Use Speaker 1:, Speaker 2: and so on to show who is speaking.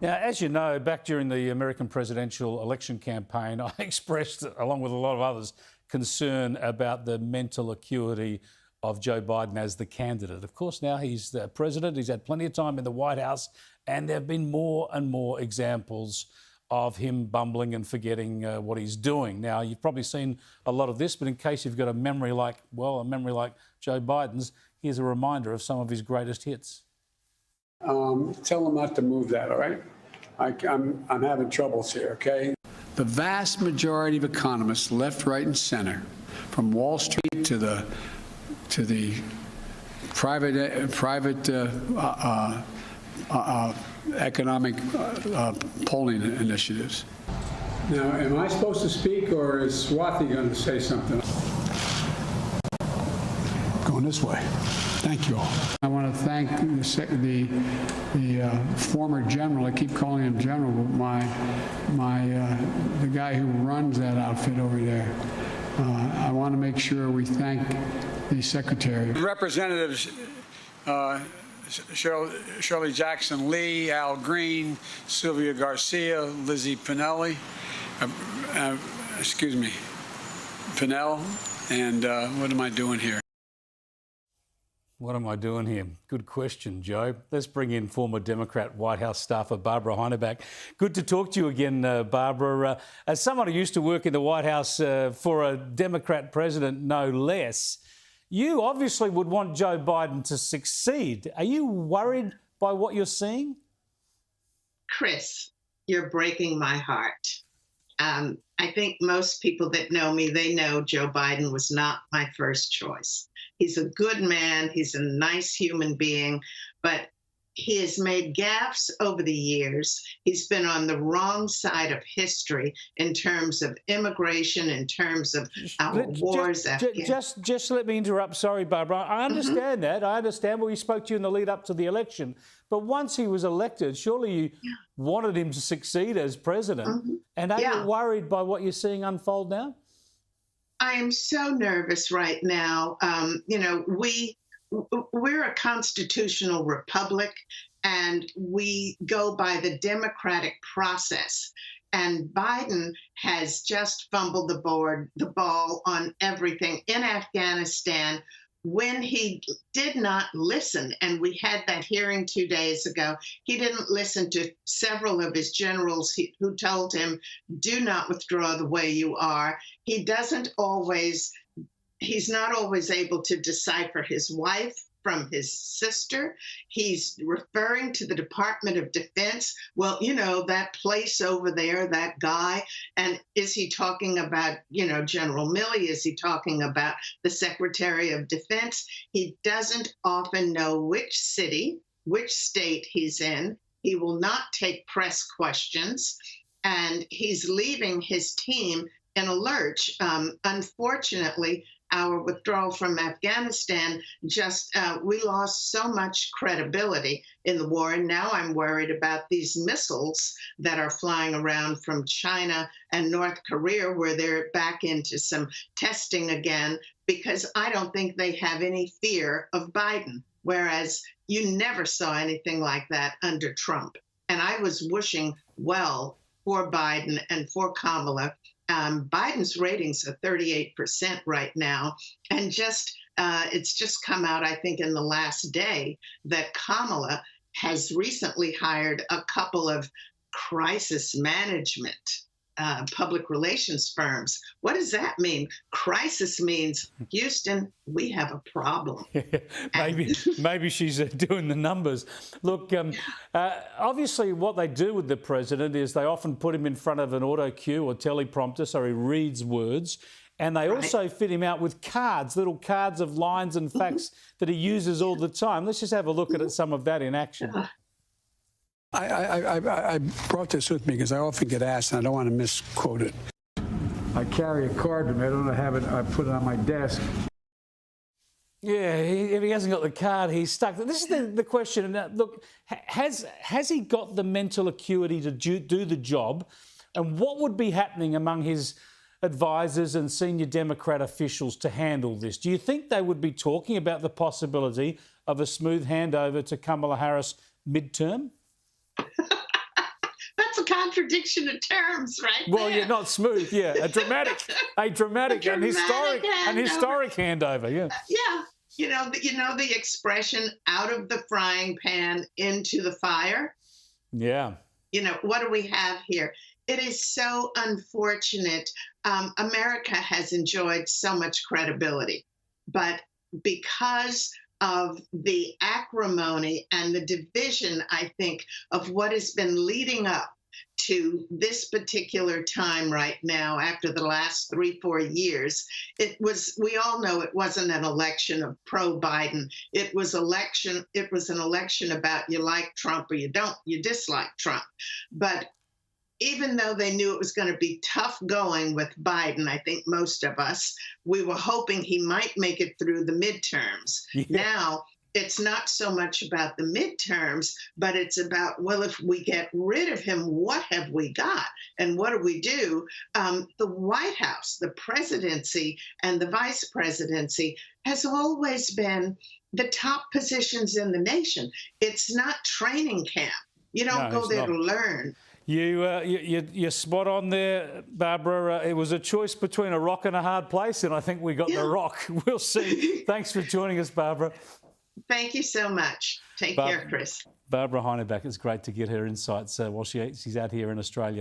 Speaker 1: Now, as you know, back during the American presidential election campaign, I expressed, along with a lot of others, concern about the mental acuity of Joe Biden as the candidate. Of course, now he's the president. He's had plenty of time in the White House, and there have been more and more examples of him bumbling and forgetting what he's doing. Now, you've probably seen a lot of this, but in case you've got a memory like Joe Biden's, here's a reminder of some of his greatest hits.
Speaker 2: Tell him not to move that, all right? I'm having troubles here, okay? The vast majority of economists, left, right, and center, from Wall Street to the private economic polling initiatives. Now, am I supposed to speak, or is Swathi going to say something? Going this way. Thank you all. I want to thank the former general. I keep calling him general, but the guy who runs that outfit over there. I want to make sure we thank the secretary. Representatives Shirley Jackson Lee, Al Green, Sylvia Garcia, Lizzie Pinelli, Pinell, and what am I doing here?
Speaker 1: What am I doing here? Good question, Joe. Let's bring in former Democrat White House staffer Barbara Heineback. Good to talk to you again, Barbara. As someone who used to work in the White House for a Democrat president, no less, you obviously would want Joe Biden to succeed. Are you worried by what you're seeing?
Speaker 3: Chris, you're breaking my heart. I think most people that know me, they know Joe Biden was not my first choice. He's a good man. He's a nice human being, but he has made gaffes over the years. He's been on the wrong side of history in terms of immigration, in terms of our wars.
Speaker 1: Just let me interrupt. Sorry, Barbara. I understand that. I understand. We spoke to you in the lead up to the election. But once he was elected, surely you wanted him to succeed as president. And are you worried by what you're seeing unfold now?
Speaker 3: I am so nervous right now. You know, we're a constitutional republic, and we go by the democratic process. And Biden has just fumbled the ball on everything in Afghanistan when he did not listen. And we had that hearing 2 days ago. He didn't listen to several of his generals who told him, do not withdraw the way you are. He's not always able to decipher his wife from his sister. He's referring to the Department of Defense. Well, you know, that place over there, that guy. And is he talking about, you know, General Milley? Is he talking about the Secretary of Defense? He doesn't often know which city, which state he's in. He will not take press questions. And he's leaving his team in a lurch. Unfortunately, our withdrawal from Afghanistan we lost so much credibility in the war. And now I'm worried about these missiles that are flying around from China and North Korea, where they're back into some testing again, because I don't think they have any fear of Biden, whereas you never saw anything like that under Trump. And I was wishing well for Biden and for Kamala. Biden's ratings are 38% right now, and it's just come out, I think, in the last day that Kamala has recently hired a couple of crisis management public relations firms. What does that mean? Crisis means, Houston, we have a problem.
Speaker 1: Maybe she's doing the numbers. Look, obviously what they do with the president is they often put him in front of an auto cue or teleprompter so he reads words. And they also fit him out with cards, little cards of lines and facts that he uses all the time. Let's just have a look at some of that in action.
Speaker 2: I brought this with me because I often get asked, and I don't want to misquote it. I carry a card with me. I don't have it. I put it on my desk.
Speaker 1: Yeah, if he hasn't got the card, he's stuck. This is the question. Look, has he got the mental acuity to do the job? And what would be happening among his advisors and senior Democrat officials to handle this? Do you think they would be talking about the possibility of a smooth handover to Kamala Harris midterm?
Speaker 3: that's a contradiction of terms, right?
Speaker 1: Well,
Speaker 3: there.
Speaker 1: yeah, not smooth. Yeah, a dramatic and historic handover. Yeah.
Speaker 3: Yeah. You know the expression "out of the frying pan into the fire."
Speaker 1: Yeah.
Speaker 3: What do we have here? It is so unfortunate. America has enjoyed so much credibility, but because of the acrimony and the division, I think, of what has been leading up to this particular time right now, after the last 3-4 years, we all know it wasn't an election of pro-Biden. It was an election about you like Trump or you dislike Trump. But even though they knew it was going to be tough going with Biden, I think most of us, we were hoping he might make it through the midterms. Yeah. Now, it's not so much about the midterms, but it's about, well, if we get rid of him, what have we got? And what do we do? The White House, the presidency, and the vice presidency has always been the top positions in the nation. It's not training camp. You don't go there to learn.
Speaker 1: You're spot on there, Barbara. It was a choice between a rock and a hard place, and I think we got the rock. We'll see. Thanks for joining us, Barbara.
Speaker 3: Thank you so much. Take care, Chris.
Speaker 1: Barbara Heineback, it's great to get her insights while she's out here in Australia.